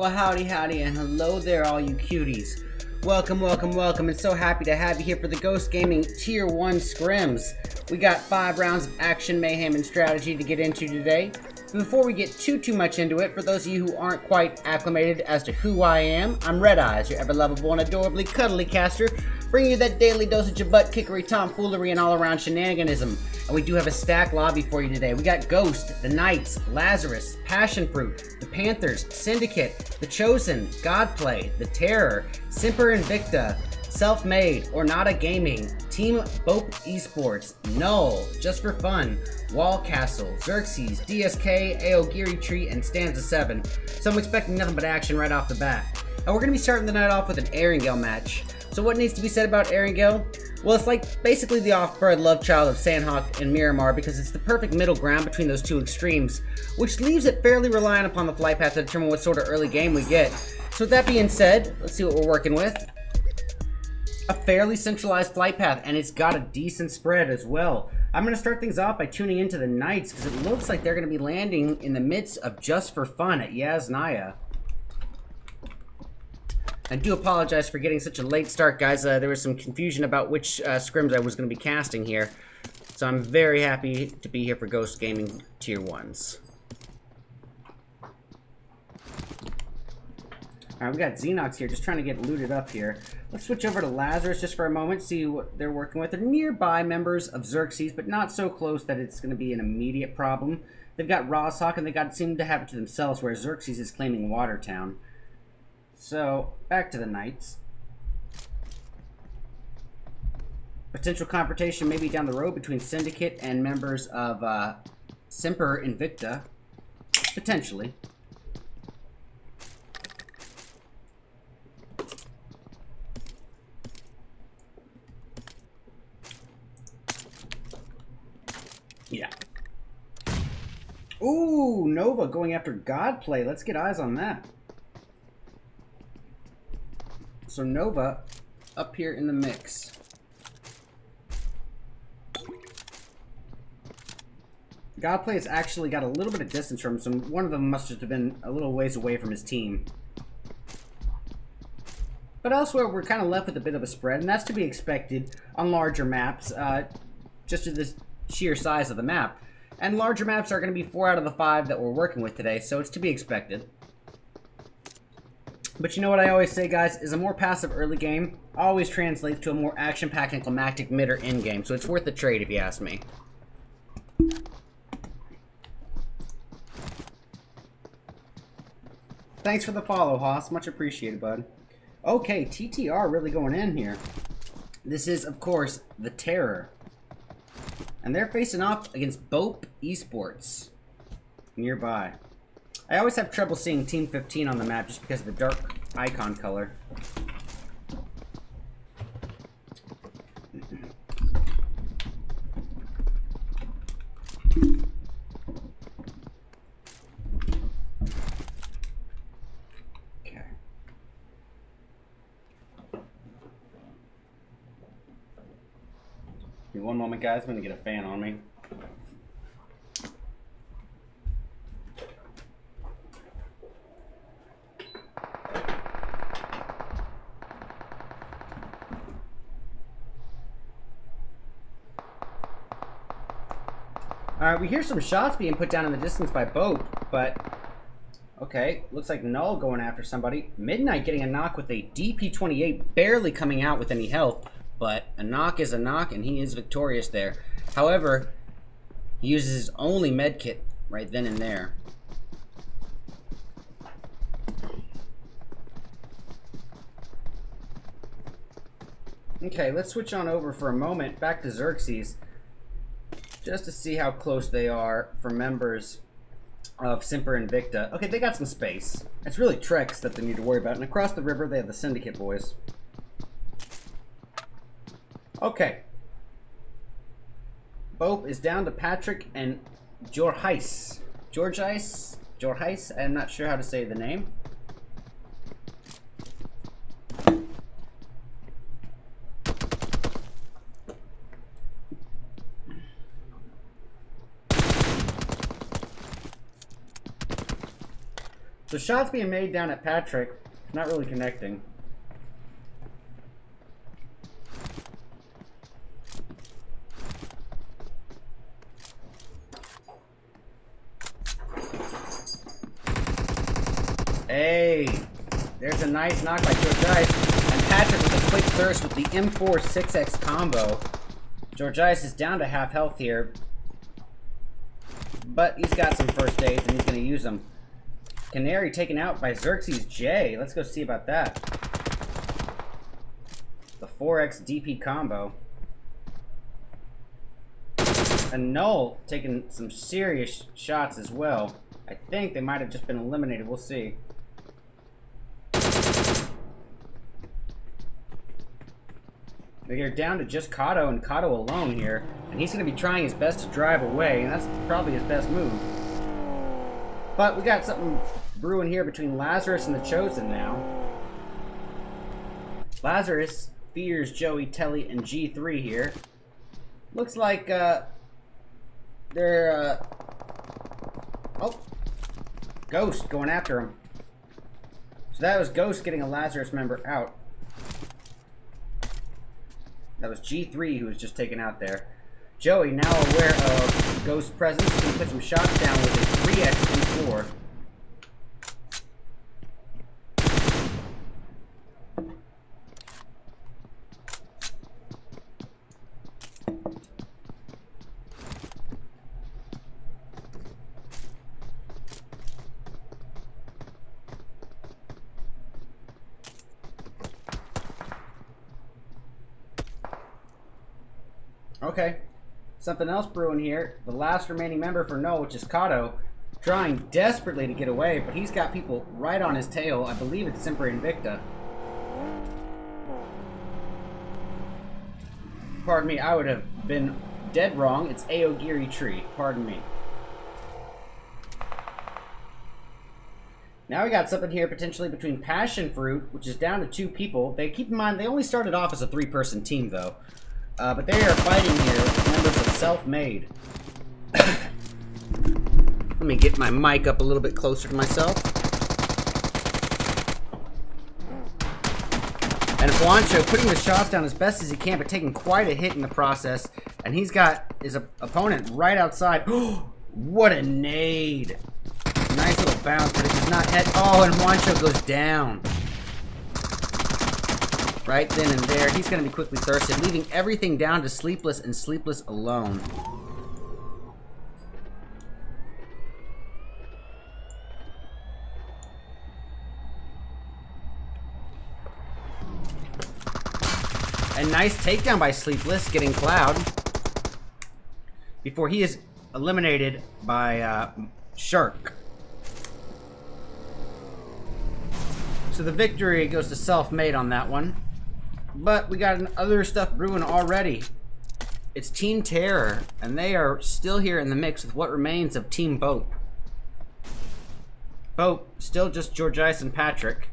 Well, howdy, howdy, and hello there, all you cuties. Welcome, welcome, welcome, and so happy to have you here for the Ghost Gaming Tier 1 Scrims. We got 5 rounds of action, mayhem, and strategy to get into today. Before we get too much into it, for those of you who aren't quite acclimated as to who I am, I'm Red Eyes, your ever-lovable and adorably cuddly caster, bringing you that daily dosage of butt-kickery, tomfoolery, and all-around shenaniganism. And we do have a stacked lobby for you today. We got Ghost, the Knights, Lazarus, Passion Fruit, the Panthers, Syndicate, the Chosen, Godplay, the Terror, Semper Invicta, Self-Made, Ornata Gaming, Team Bope Esports, Null, Just for Fun, Wall Castle, Xerxes, DSK, Aogiri Tree, and Stanza 7. So I'm expecting nothing but action right off the bat. And we're going to be starting the night off with an Erangel match. So what needs to be said about Erangel? Well, it's like basically the off-bred love child of Sandhawk and Miramar because it's the perfect middle ground between those two extremes, which leaves it fairly reliant upon the flight path to determine what sort of early game we get. So with that being said, let's see what we're working with. A fairly centralized flight path, and it's got a decent spread as well. I'm going to start things off by tuning into the Knights because it looks like they're going to be landing in the midst of Just for Fun at Yasnaya. I do apologize for getting such a late start, guys. There was some confusion about which scrims I was going to be casting here. So I'm very happy to be here for Ghost Gaming Tier 1s. Alright, we got Xenox here, just trying to get looted up here. Let's switch over to Lazarus just for a moment, see what they're working with. They're nearby members of Xerxes, but not so close that it's going to be an immediate problem. They've got Rawshawk, and they seem to have it to themselves, where Xerxes is claiming Watertown. So, back to the Knights. Potential confrontation maybe down the road between Syndicate and members of Semper Invicta. Potentially. Yeah. Ooh, Nova going after Godplay. Let's get eyes on that. So Nova up here in the mix. Godplay has actually got a little bit of distance from him, so one of them must have been a little ways away from his team. But elsewhere, we're kind of left with a bit of a spread, and that's to be expected on larger maps, just to the sheer size of the map. And larger maps are going to be 4 out of the 5 that we're working with today, so it's to be expected. But you know what I always say, guys, is a more passive early game always translates to a more action-packed and climactic mid or end game, so it's worth the trade if you ask me. Thanks for the follow, Haas. Much appreciated, bud. Okay, TTR really going in here. This is, of course, the Terror. And they're facing off against Bope Esports nearby. I always have trouble seeing Team 15 on the map just because of the dark icon color. Okay. Give me one moment, guys. I'm going to get a fan on me. Alright, we hear some shots being put down in the distance by Bope, but okay, looks like Null going after somebody. Midnight getting a knock with a DP28, barely coming out with any health, but a knock is a knock, and he is victorious there. However, he uses his only medkit right then and there. Okay, let's switch on over for a moment, back to Xerxes, just to see how close they are for members of Semper Invicta. Okay, they got some space. It's really Trex that they need to worry about. And across the river, they have the Syndicate boys. Okay. Bope is down to Patrick and Jorgeis. Jorgeis? I'm not sure how to say the name. So shots being made down at Patrick, not really connecting. Hey, there's a nice knock by George Ice, and Patrick with a quick thirst with the M4 6X combo. George Ice is down to half health here, but he's got some first aids and he's going to use them. Canary taken out by Xerxes J. Let's go see about that. The 4X DP combo. And Null taking some serious shots as well. I think they might have just been eliminated. We'll see. They're down to just Kato and Kato alone here. And he's going to be trying his best to drive away. And that's probably his best move. But we got something brewing here between Lazarus and the Chosen now. Lazarus fears Joey, Telly, and G3 here. Looks like they're... Oh! Ghost going after him. So that was Ghost getting a Lazarus member out. That was G3 who was just taken out there. Joey, now aware of Ghost's presence, can put some shots down with his 3X M4. Okay. Something else brewing here. The last remaining member for No, which is Kato, trying desperately to get away, but he's got people right on his tail. I believe it's Sempre Invicta. Pardon me, I would have been dead wrong. It's Aogiri Tree. Pardon me. Now we got something here potentially between Passion Fruit, which is down to 2 people. They keep in mind they only started off as a 3-person team though. But they are fighting here with members of Self-Made. Let me get my mic up a little bit closer to myself. And Juancho putting the shots down as best as he can, but taking quite a hit in the process. And he's got his opponent right outside. What a nade. Nice little bounce, but it does not hit. Oh, and Juancho goes down. Right then and there, he's going to be quickly thirsted, leaving everything down to Sleepless and Sleepless alone. A nice takedown by Sleepless, getting Cloud. Before he is eliminated by Shark. So the victory goes to Self-Made on that one. But we got other stuff brewing already. It's Team Terror, and they are still here in the mix with what remains of Team Bope. Bope, still just George Ice and Patrick.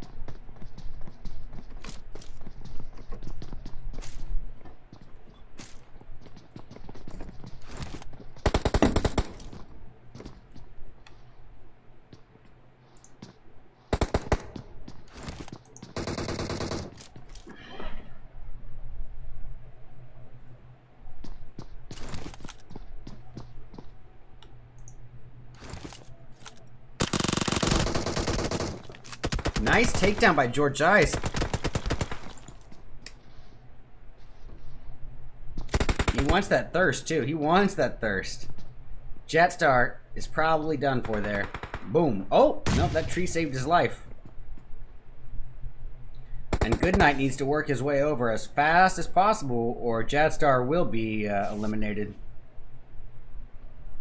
Nice takedown by George Ice. He wants that thirst, too. He wants that thirst. Jatstar is probably done for there. Boom. Oh, nope, that tree saved his life. And Goodnight needs to work his way over as fast as possible, or Jatstar will be eliminated.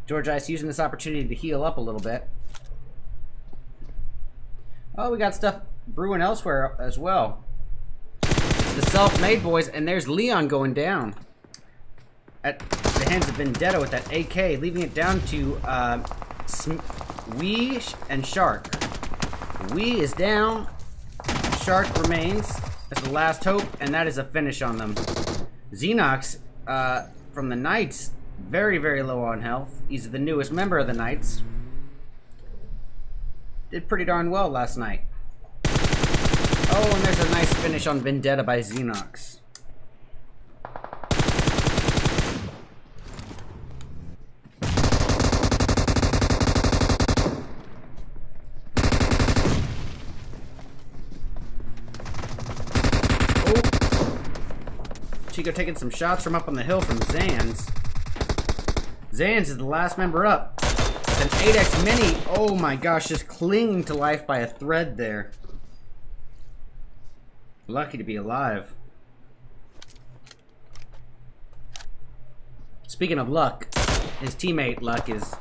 George Ice using this opportunity to heal up a little bit. Oh, we got stuff brewing elsewhere as well. It's the Self-Made boys, and there's Leon going down at the hands of Vendetta with that AK, leaving it down to Wee and Shark. Wee is down. Shark remains. That's the last hope, and that is a finish on them. Xenox from the Knights, very, very low on health. He's the newest member of the Knights. did pretty darn well last night. Oh, and there's a nice finish on Vendetta by Xenox. Chico taking some shots from up on the hill from Zanz. Zanz is the last member up. An 8x mini. Oh my gosh, just clinging to life by a thread there. Lucky to be alive. Speaking of luck, his teammate Luck is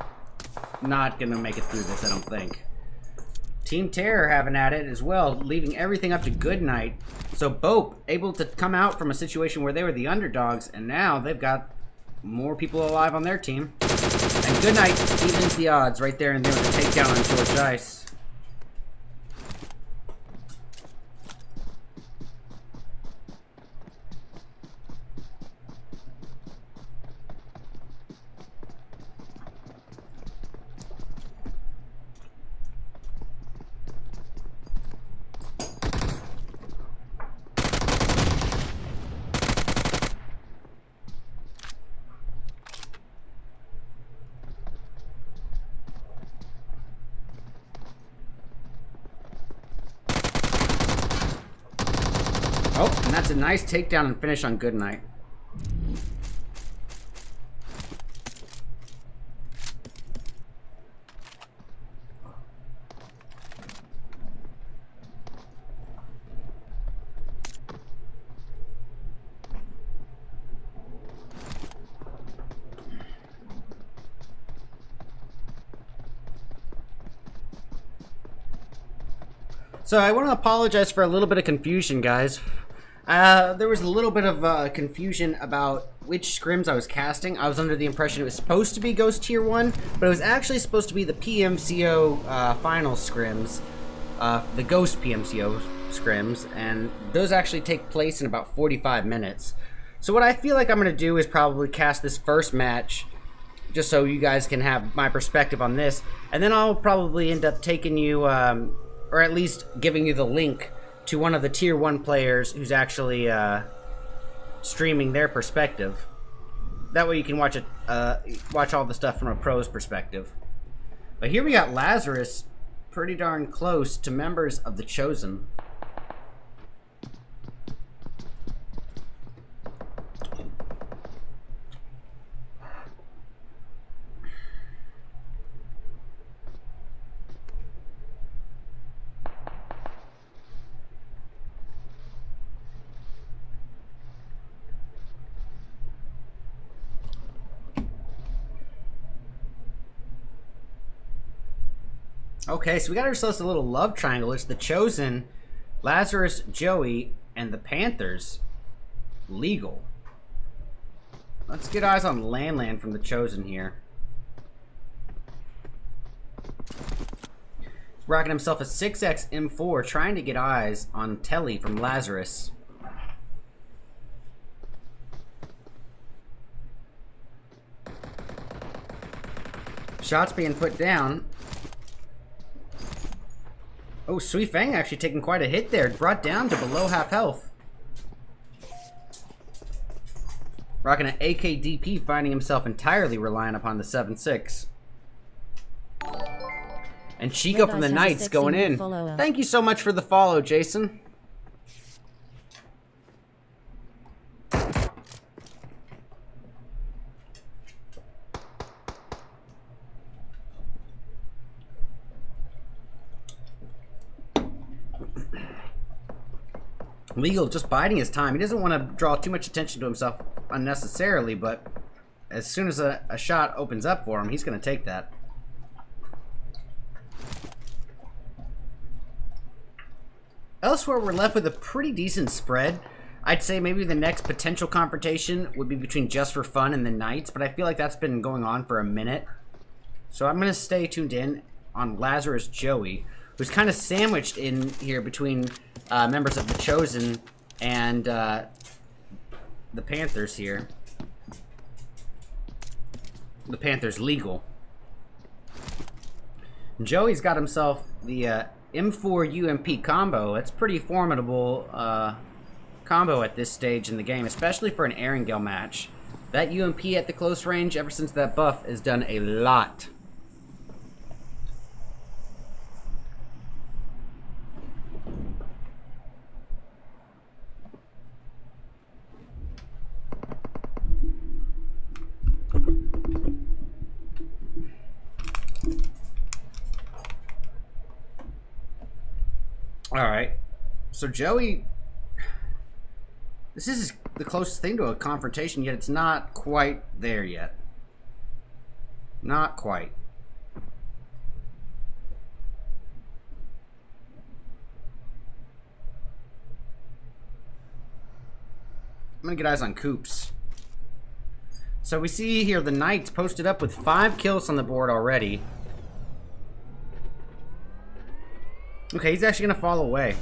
not gonna make it through this, I don't think. Team Terror having at it as well, leaving everything up to Goodnight. So Bope able to come out from a situation where they were the underdogs, and now they've got more people alive on their team. And Goodnight evens the odds right there and there with a takedown on George Ice. Oh, and that's a nice takedown and finish on Goodnight. So I want to apologize for a little bit of confusion, guys. There was a little bit of confusion about which scrims I was casting. I was under the impression it was supposed to be Ghost Tier 1, but it was actually supposed to be the PMCO final scrims, the Ghost PMCO scrims, and those actually take place in about 45 minutes. So what I feel like I'm going to do is probably cast this first match, just so you guys can have my perspective on this, and then I'll probably end up taking you, or at least giving you the link to one of the Tier 1 players who's actually streaming their perspective. That way you can watch it, watch all the stuff from a pro's perspective. But here we got Lazarus pretty darn close to members of the Chosen. Okay, so we got ourselves a little love triangle. It's the Chosen, Lazarus, Joey, and the Panthers. Legal. Let's get eyes on Landland from the Chosen here. He's rocking himself a 6X M4, trying to get eyes on Telly from Lazarus. Shots being put down. Oh, Sui Fang actually taking quite a hit there. Brought down to below half health. Rocking an AKDP, finding himself entirely reliant upon the 7.6. And Chico from the Knights going in. Thank you so much for the follow, Jason. Legal just biding his time. He doesn't want to draw too much attention to himself unnecessarily, but as soon as a shot opens up for him, he's going to take that. Elsewhere, we're left with a pretty decent spread. I'd say maybe the next potential confrontation would be between Just for Fun and the Knights, but I feel like that's been going on for a minute. So I'm going to stay tuned in on Lazarus Joey, who's kind of sandwiched in here between members of the Chosen and the Panthers here. The Panthers legal. Joey's got himself the M4 UMP combo. It's pretty formidable combo at this stage in the game, especially for an Erangel match. That UMP at the close range, ever since that buff, has done a lot. Alright, so Joey, this is the closest thing to a confrontation, yet it's not quite there yet. Not quite. I'm gonna get eyes on Coops. So we see here the Knights posted up with 5 kills on the board already. Okay, he's actually gonna fall away.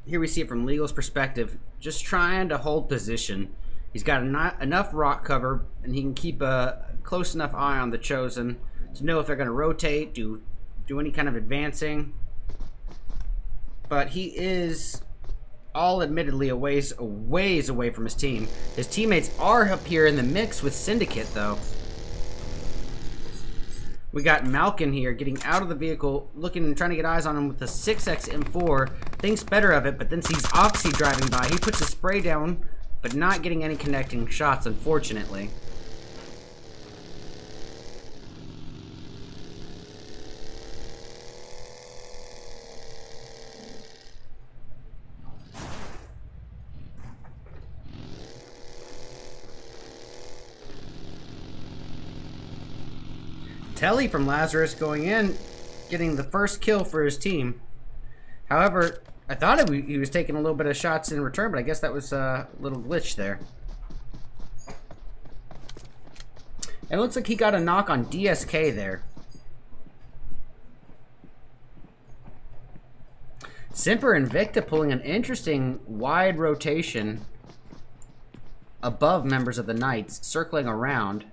Here we see it from Legal's perspective, just trying to hold position. He's got enough rock cover, and he can keep a close enough eye on the Chosen to know if they're gonna rotate, do any kind of advancing. But he is all admittedly a ways away from his team. His teammates are up here in the mix with Syndicate, though. We got Malkin here getting out of the vehicle, looking and trying to get eyes on him with the 6x M4. Thinks better of it, but then sees Oxy driving by. He puts his spray down, but not getting any connecting shots, unfortunately. Telly from Lazarus going in, getting the first kill for his team. However, I thought he was taking a little bit of shots in return, but I guess that was a little glitch there. And it looks like he got a knock on DSK there. Simper and Victa pulling an interesting wide rotation above members of the Knights, circling around.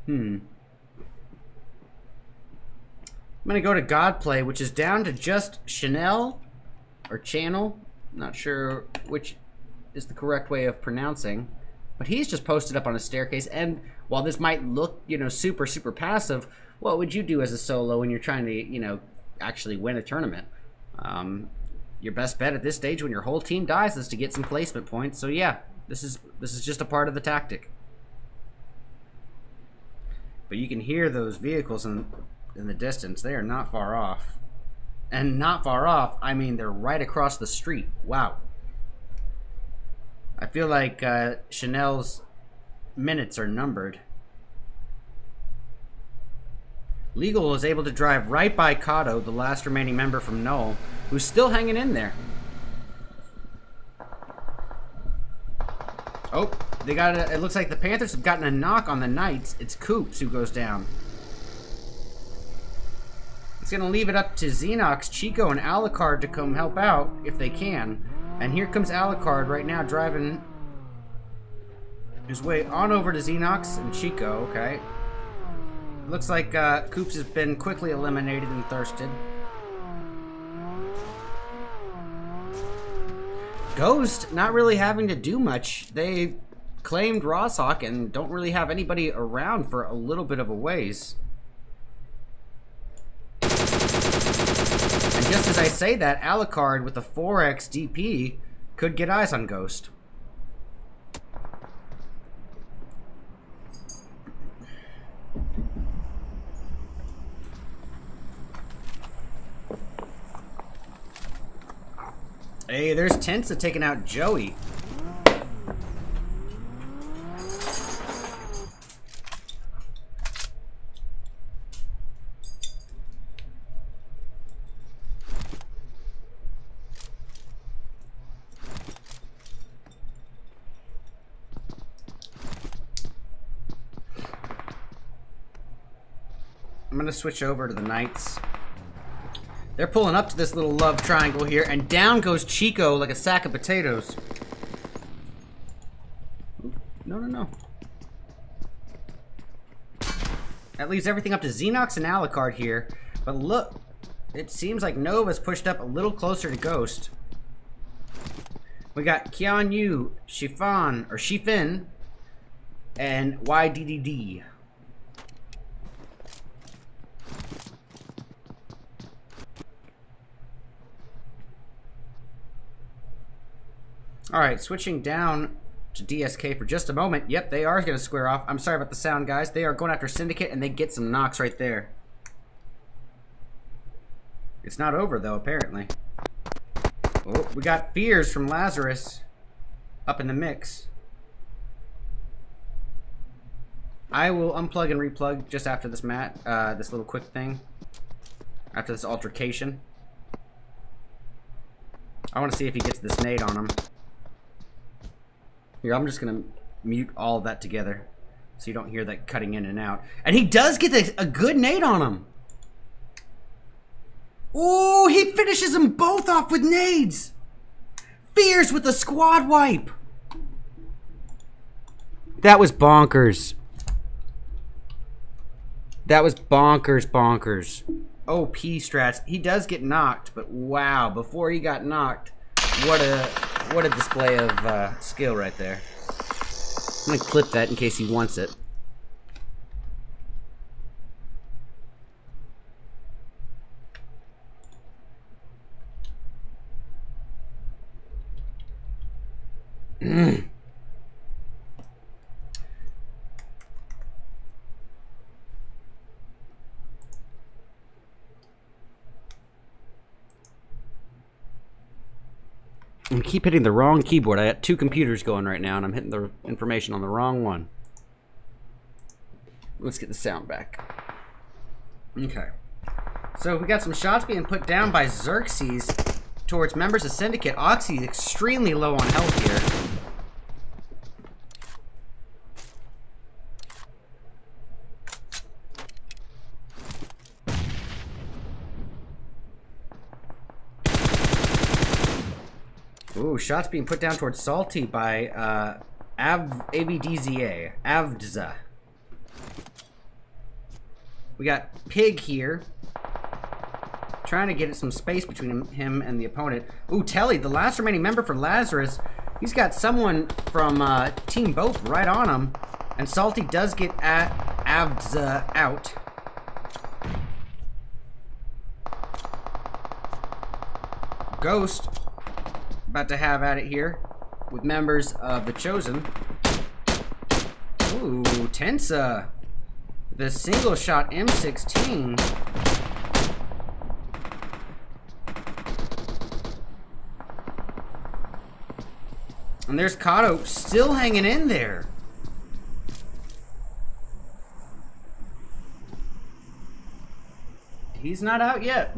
I'm gonna go to Godplay, which is down to just Chanel or Channel. Not sure which is the correct way of pronouncing, but he's just posted up on a staircase. And while this might look, you know, super passive, what would you do as a solo when you're trying to, you know, actually win a tournament? Your best bet at this stage when your whole team dies is to get some placement points. So yeah, this is just a part of the tactic. But you can hear those vehicles in the distance. They are not far off. And not far off, I mean they're right across the street. Wow. I feel like Chanel's minutes are numbered. Legal is able to drive right by Kato, the last remaining member from Null, who's still hanging in there. Oh, they got it looks like the Panthers have gotten a knock on the Knights. It's Coops who goes down. It's going to leave it up to Xenox, Chico, and Alucard to come help out if they can. And here comes Alucard right now driving his way on over to Xenox and Chico. Okay. Looks like Coops has been quickly eliminated and thirsted. Ghost not really having to do much. They claimed Rawshawk and don't really have anybody around for a little bit of a ways. And just as I say that, Alucard with a 4x DP could get eyes on Ghost. Hey, there's Tensa taking out Joey. I'm gonna switch over to the Knights. They're pulling up to this little love triangle here, and down goes Chico like a sack of potatoes. No, no, no. That leaves everything up to Xenox and Alucard here. But look, it seems like Nova's pushed up a little closer to Ghost. We got Qian Yu, Shifin, and YDDD. Alright, switching down to DSK for just a moment. Yep, they are going to square off. I'm sorry about the sound, guys. They are going after Syndicate, and they get some knocks right there. It's not over, though, apparently. Oh, we got Fears from Lazarus up in the mix. I will unplug and replug just after this this little quick thing. After this altercation. I want to see if he gets this nade on him. Here, I'm just going to mute all of that together so you don't hear that cutting in and out. And he does get a good nade on him. Ooh, he finishes them both off with nades. Fears with a squad wipe. That was bonkers. That was bonkers. OP strats. He does get knocked, but wow, before he got knocked, what a display of skill right there. I'm gonna clip that in case he wants it. I keep hitting the wrong keyboard. I got two computers going right now, and I'm hitting the information on the wrong one. Let's get the sound back. Okay. So we got some shots being put down by Xerxes towards members of Syndicate. Oxy extremely low on health here. Ooh, shots being put down towards Salty by AVDZA. Avdza. We got Pig here. Trying to get some space between him and the opponent. Ooh, Telly, the last remaining member for Lazarus. He's got someone from Team Both right on him. And Salty does get Avdza out. Ghost about to have at it here with members of the Chosen. Ooh, Tensa. The single shot M16. And there's Kato still hanging in there. He's not out yet.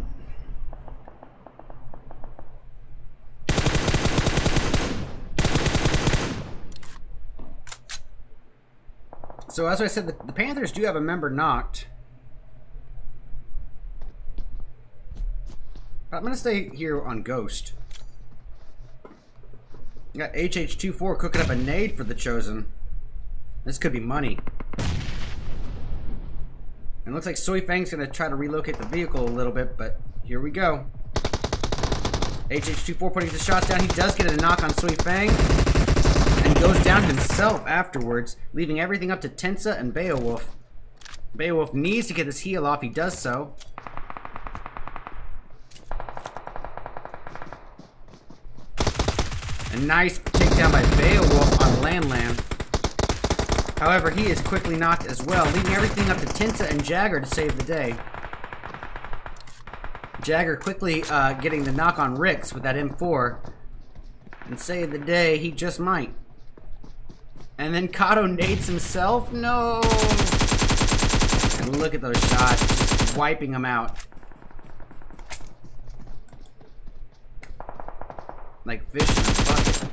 So as I said, the Panthers do have a member knocked. I'm going to stay here on Ghost. We got HH24 cooking up a nade for the Chosen. This could be money. And it looks like Soy Fang's going to try to relocate the vehicle a little bit, but here we go. HH24 putting the shots down. He does get a knock on Soy Fang. And goes down himself afterwards, leaving everything up to Tensa and Beowulf. Beowulf needs to get this heal off. He does so. A nice takedown by Beowulf on Lan. However, he is quickly knocked as well, leaving everything up to Tensa and Jagger to save the day. Jagger quickly getting the knock on Rix with that M4. And save the day, he just might. And then Kato nades himself? No! And look at those shots, just wiping them out. Like fish in a bucket.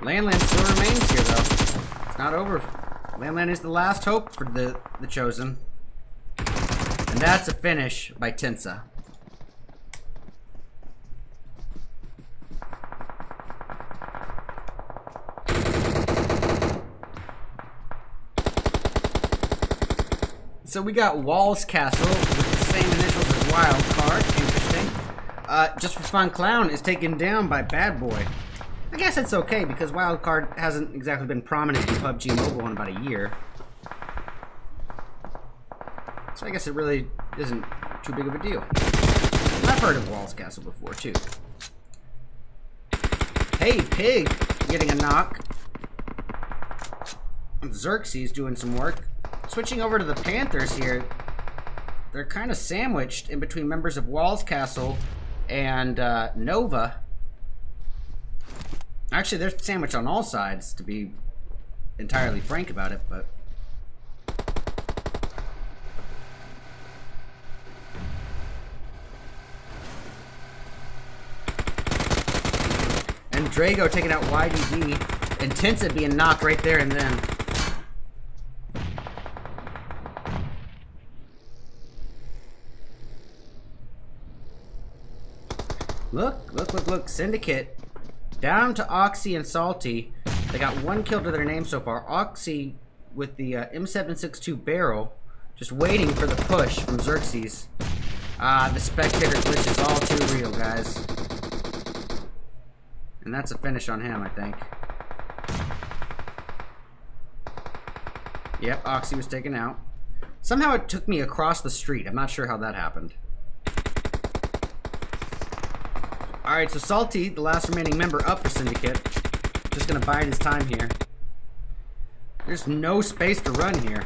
Lan still remains here, though. It's not over. Lan is the last hope for the Chosen. And that's a finish by Tensa. So we got Walls Castle with the same initials as Wild Card. Interesting. Just for Fun Clown is taken down by Bad Boy. I guess it's okay because Wild Card hasn't exactly been prominent in PUBG Mobile in about a year. So I guess it really isn't too big of a deal. And I've heard of Walls Castle before too. Hey Pig getting a knock. Xerxes doing some work. Switching over to the Panthers here, they're kind of sandwiched in between members of Walls Castle and Nova. Actually, they're sandwiched on all sides, to be entirely frank about it, but... And Drago taking out YDD, and Tensa being knocked right there and then. Look, Syndicate down to Oxy and Salty. They got one kill to their name so far. Oxy with the M762 barrel, just waiting for the push from Xerxes. The spectator glitch is all too real, guys. And that's a finish on him, I think. Yep, Oxy was taken out. Somehow it took me across the street. I'm not sure how that happened. Alright, so Salty, the last remaining member up for Syndicate. Just gonna bide his time here. There's no space to run here.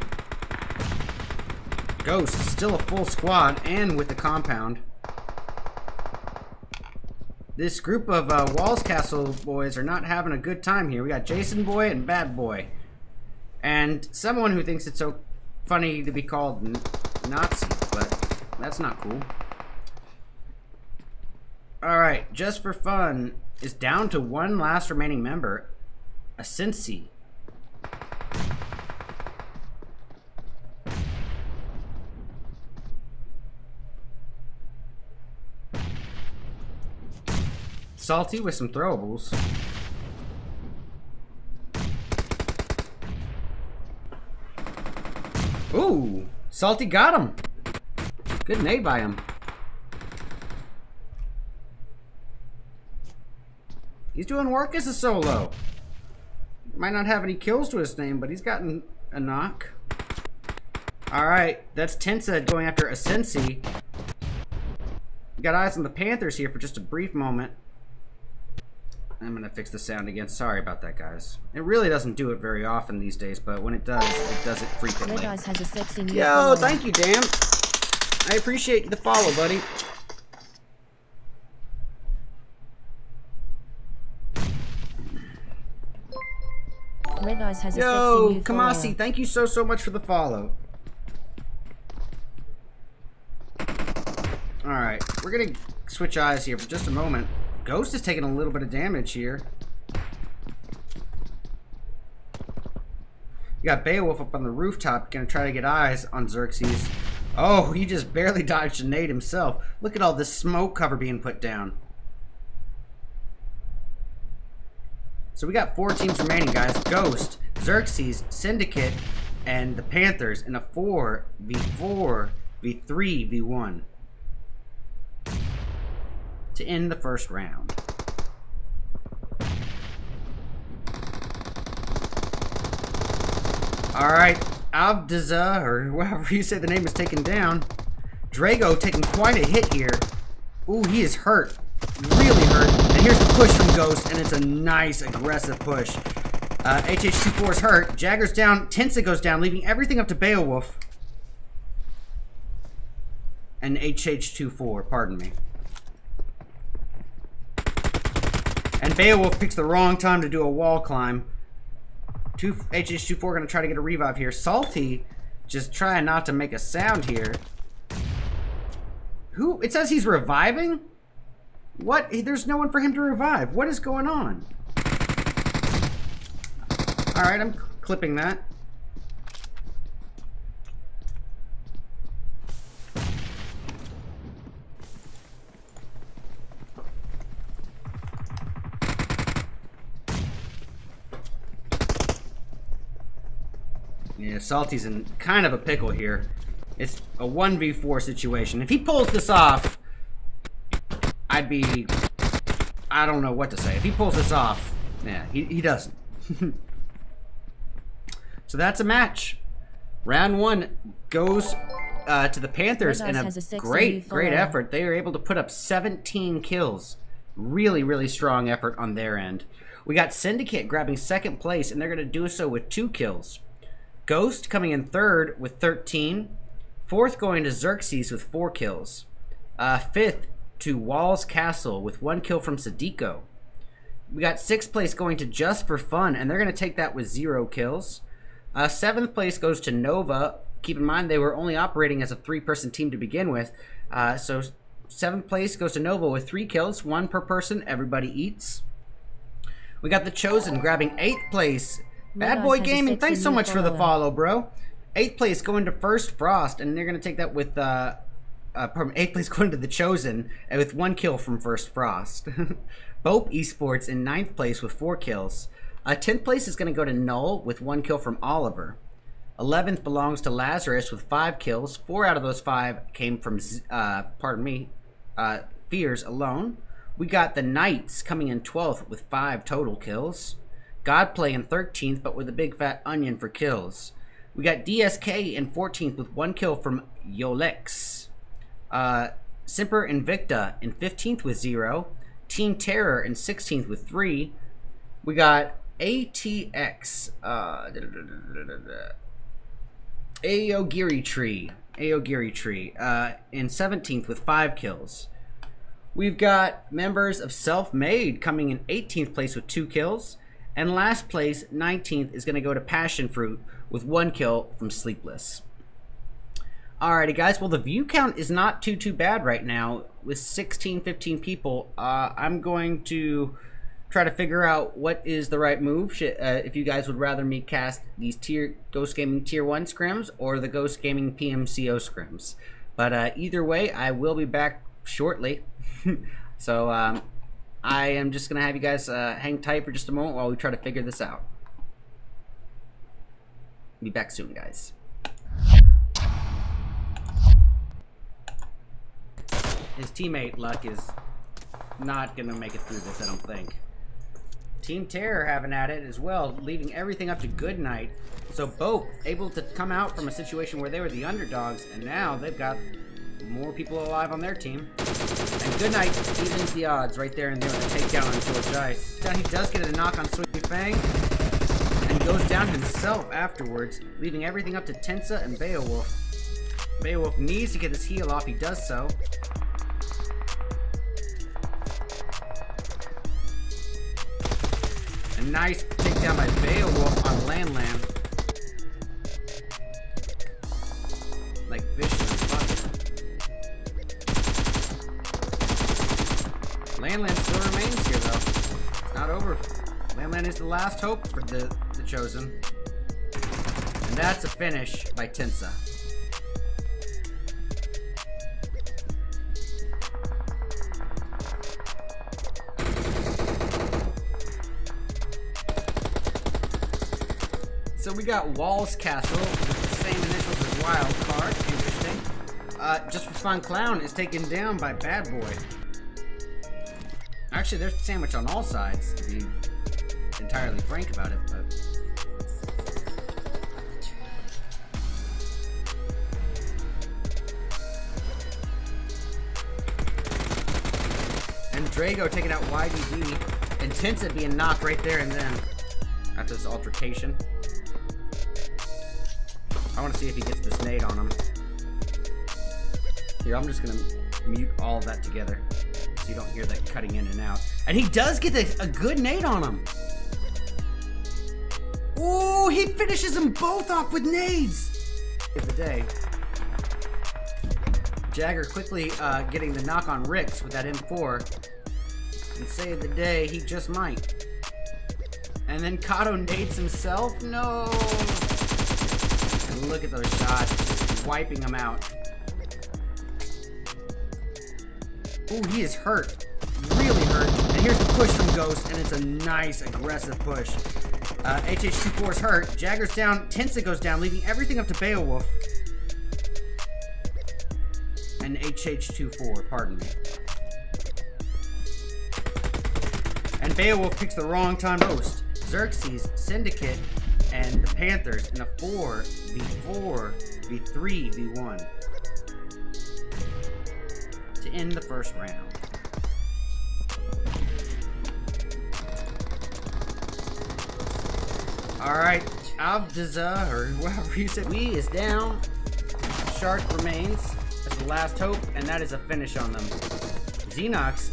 Ghost, still a full squad, and with the compound. This group of Walls Castle boys are not having a good time here. We got Jason Boy and Bad Boy. And someone who thinks it's so funny to be called Nazi, but that's not cool. Alright, just for fun, is down to one last remaining member, a Cincy. Salty with some throwables. Ooh, Salty got him. Good nade by him. He's doing work as a solo. Might not have any kills to his name, but he's gotten a knock. Alright, that's Tensa going after a Cincy. Got eyes on the Panthers here for just a brief moment. I'm gonna fix the sound again. Sorry about that, guys. It really doesn't do it very often these days, but when it does it frequently. Has a sexy new Yo, thank you, Dan. I appreciate the follow, buddy. Red Eyes has a Yo, sexy new Kamasi, thank you so much for the follow. Alright, we're gonna switch eyes here for just a moment. Ghost is taking a little bit of damage here. You got Beowulf up on the rooftop, gonna try to get eyes on Xerxes. Oh, he just barely dodged a nade himself. Look at all this smoke cover being put down. So we got 4 teams remaining, guys. Ghost, Xerxes, Syndicate, and the Panthers in a 4v4, v3, v1 to end the first round. Alright, Abdaza, or however you say the name, is taken down. Drago taking quite a hit here. Ooh, he is hurt. Really hurt. And here's the push from Ghost, and it's a nice, aggressive push. HH24 is hurt. Jagger's down. Tensa goes down, leaving everything up to Beowulf. And HH24, pardon me. And Beowulf picks the wrong time to do a wall climb. HH24 going to try to get a revive here. Salty just trying not to make a sound here. Who? It says he's reviving? What? There's no one for him to revive. What is going on? Alright, I'm clipping that. Salty's in kind of a pickle here. It's a 1v4 situation. If he pulls this off, I don't know what to say. If he pulls this off, yeah, he doesn't. So that's a match. Round 1 goes to the Panthers in a great effort. They are able to put up 17 kills. Really, really strong effort on their end. We got Syndicate grabbing 2nd place, and they're going to do so with 2 kills. Ghost coming in 3rd with 13. 4th going to Xerxes with 4 kills. 5th to Walls Castle with 1 kill from Sadiko. We got 6th place going to Just for Fun, and they're going to take that with 0 kills. 7th place goes to Nova. Keep in mind they were only operating as a 3-person team to begin with. So 7th place goes to Nova with 3 kills, 1 per person. Everybody eats. We got The Chosen grabbing 8th place. Bad Boy Gaming, thanks so much for the follow, bro. 8th place going to First Frost, and they're going to take that with 8th place going to The Chosen with 1 kill from First Frost. Bope Esports in 9th place with 4 kills. 10th place is going to go to Null with 1 kill from Oliver. 11th belongs to Lazarus with 5 kills. 4 out of those 5 came from, Fears alone. We got the Knights coming in 12th with 5 total kills. Godplay in 13th, but with a big fat onion for kills. We got DSK in 14th with 1 kill from Yolex. Simper Invicta in 15th with 0. Team Terror in 16th with 3. We got ATX. Aogiri Tree in 17th with 5 kills. We've got members of Self-Made coming in 18th place with 2 kills. And last place, 19th, is going to go to Passion Fruit with 1 kill from Sleepless. Alrighty, guys. Well, the view count is not too bad right now with 15 people. I'm going to try to figure out what is the right move. If you guys would rather me cast these Ghost Gaming Tier 1 scrims or the Ghost Gaming PMCO scrims. But either way, I will be back shortly. So I am just going to have you guys hang tight for just a moment while we try to figure this out. Be back soon, guys. His teammate Luck is not going to make it through this, I don't think. Team Terror having at it as well, leaving everything up to Goodnight. So Bope able to come out from a situation where they were the underdogs, and now they've got more people alive on their team. And Goodnight evens the odds right there and there with a takedown on George Ice. He does get a knock on Sweet Fang, and goes down himself afterwards, leaving everything up to Tensa and Beowulf. Beowulf needs to get his heal off, he does so. A nice takedown by Beowulf on Lan. Like fish in a bucket. Lan still remains here, though. It's not over. Lan is the last hope for the Chosen. And that's a finish by Tensa. So we got Walls Castle with the same initials as Wild Card. Interesting. Just for Fun Clown is taken down by Bad Boy. Actually, there's sandwich on all sides, to be entirely frank about it, but... And Drago taking out YDD, and Tensa being knocked right there and then after this altercation. I want to see if he gets this nade on him. Here, I'm just going to mute all of that together so you don't hear that cutting in and out. And he does get a good nade on him. Ooh, he finishes them both off with nades. Of the day. Jagger quickly getting the knock on Rix with that M4. And save the day, he just might. And then Kato nades himself. No. And look at those shots, just wiping them out. Ooh, he is hurt. Really hurt. And here's the push from Ghost, and it's a nice, aggressive push. HH24 is hurt. Jagger's down. Tensa goes down, leaving everything up to Beowulf. And HH24, pardon me. And Beowulf picks the wrong time host. Xerxes, Syndicate, and the Panthers in a 4v4, v3, v1 to end the first round. Alright, Avdaza, or whatever you said, we is down. Shark remains as the last hope, and that is a finish on them. Xenox,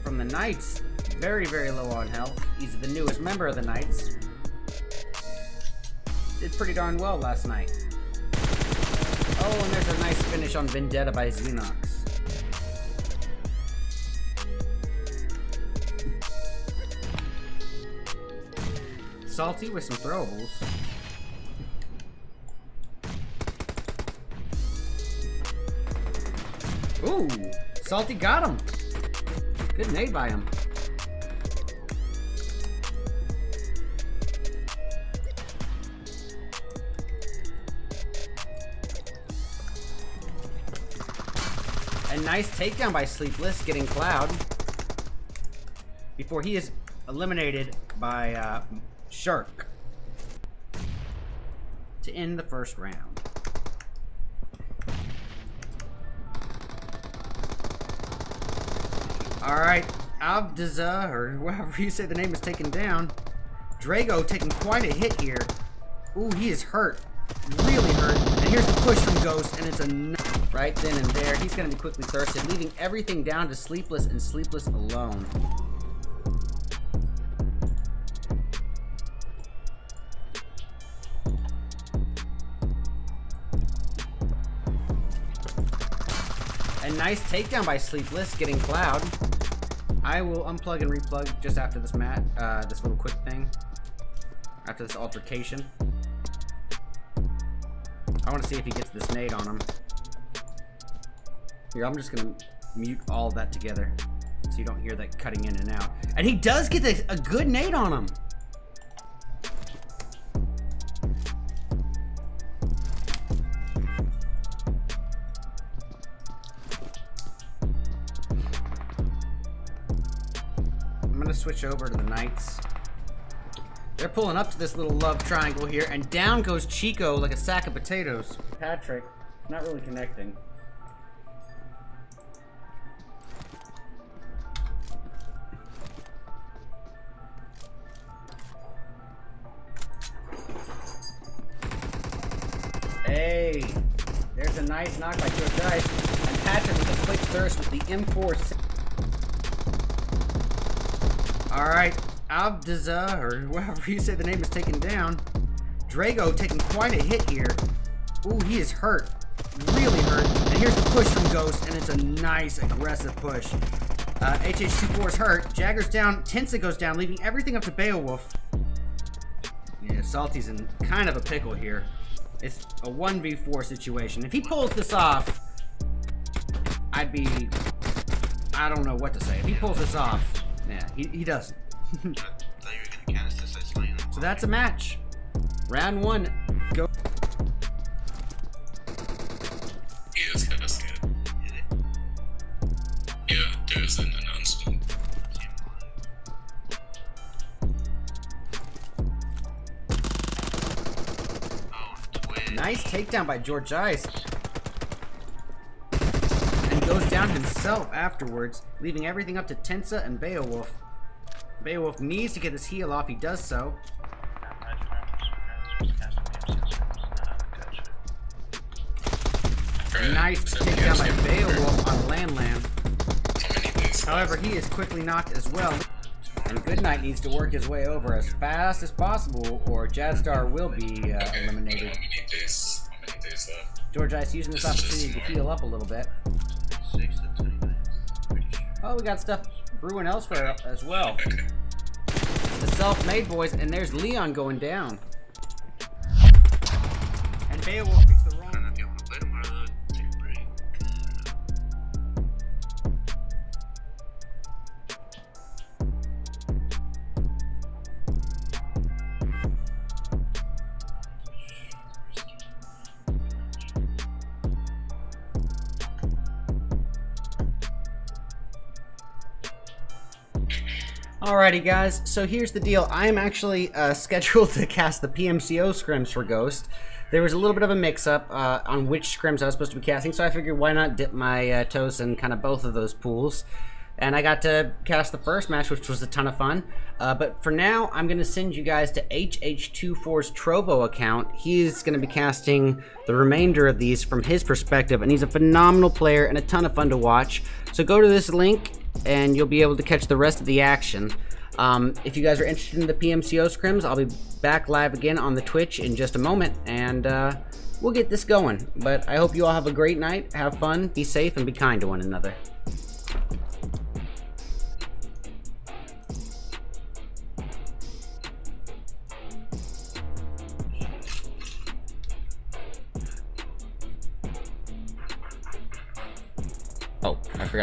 from the Knights, very, very low on health. He's the newest member of the Knights. Did pretty darn well last night. Oh, and there's a nice finish on Vendetta by Xenox. Salty with some throwables. Ooh, Salty got him. Good nade by him. A nice takedown by Sleepless, getting Cloud before he is eliminated by Shark to end the first round. Alright, Avdaza, or whatever you say the name, is taken down. Drago taking quite a hit here. Ooh, he is hurt. Really hurt. And here's the push from Ghost, and it's a right then and there. He's going to be quickly thirsted, leaving everything down to Sleepless and Sleepless alone. A nice takedown by Sleepless, getting Cloud. I will unplug and replug just after this this little quick thing. After this altercation. I want to see if he gets this nade on him. Here, I'm just going to mute all of that together so you don't hear that cutting in and out. And he does get a good nade on him. I'm going to switch over to the Knights. They're pulling up to this little love triangle here, and down goes Chico like a sack of potatoes. Patrick, not really connecting. Hey, there's a nice knock by George Dice, and Patrick with a quick thirst with the M4. Alright, Avdaza, or whatever you say the name, is taken down. Drago taking quite a hit here. Ooh, he is hurt. Really hurt. And here's the push from Ghost, and it's a nice, aggressive push. HH24 is hurt. Jagger's down. Tensa goes down, leaving everything up to Beowulf. Yeah, Salty's in kind of a pickle here. It's a 1v4 situation. If he pulls this off, I don't know what to say. If he pulls this off, yeah, he doesn't. So that's a match. Round 1. Go. Yeah, that's good. Yeah, there's an announcement. Nice takedown by George Ice. And goes down himself afterwards, leaving everything up to Tensa and Beowulf. Beowulf needs to get his heal off. He does so. Nice takedown by Beowulf on Lamb. However, he is quickly knocked as well. And Goodnight needs to work his way over as fast as possible, or Jadstar will be eliminated. George Ice using this opportunity to heal up a little bit. Oh, we got stuff brewing elsewhere as well. The self-made boys, and there's Leon going down. And Beowulf picks the wrong. Alrighty guys, so here's the deal. I am actually scheduled to cast the PMCO scrims for Ghost. There was a little bit of a mix-up on which scrims I was supposed to be casting, so I figured why not dip my toes in kind of both of those pools. And I got to cast the first match, which was a ton of fun. But for now, I'm going to send you guys to HH24's Trovo account. He is going to be casting the remainder of these from his perspective, and he's a phenomenal player and a ton of fun to watch. So go to this link, and you'll be able to catch the rest of the action. If you guys are interested in the PMCO scrims, I'll be back live again on the Twitch in just a moment, and we'll get this going. But I hope you all have a great night, have fun, be safe, and be kind to one another. Oh, I forgot.